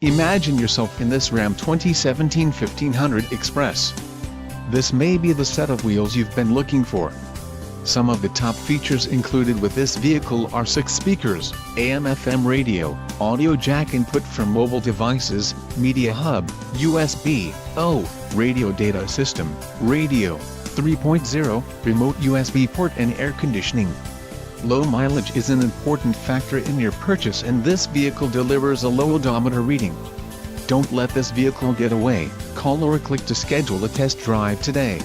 Imagine yourself in this Ram 2017 1500 Express. This may be the set of wheels you've been looking for. Some of the top features included with this vehicle are 6 speakers, AM/FM radio, audio jack input for mobile devices, media hub, USB, radio data system, radio, 3.0, remote USB port and air conditioning. Low mileage is an important factor in your purchase, and this vehicle delivers a low odometer reading. Don't let this vehicle get away. Call or click to schedule a test drive today.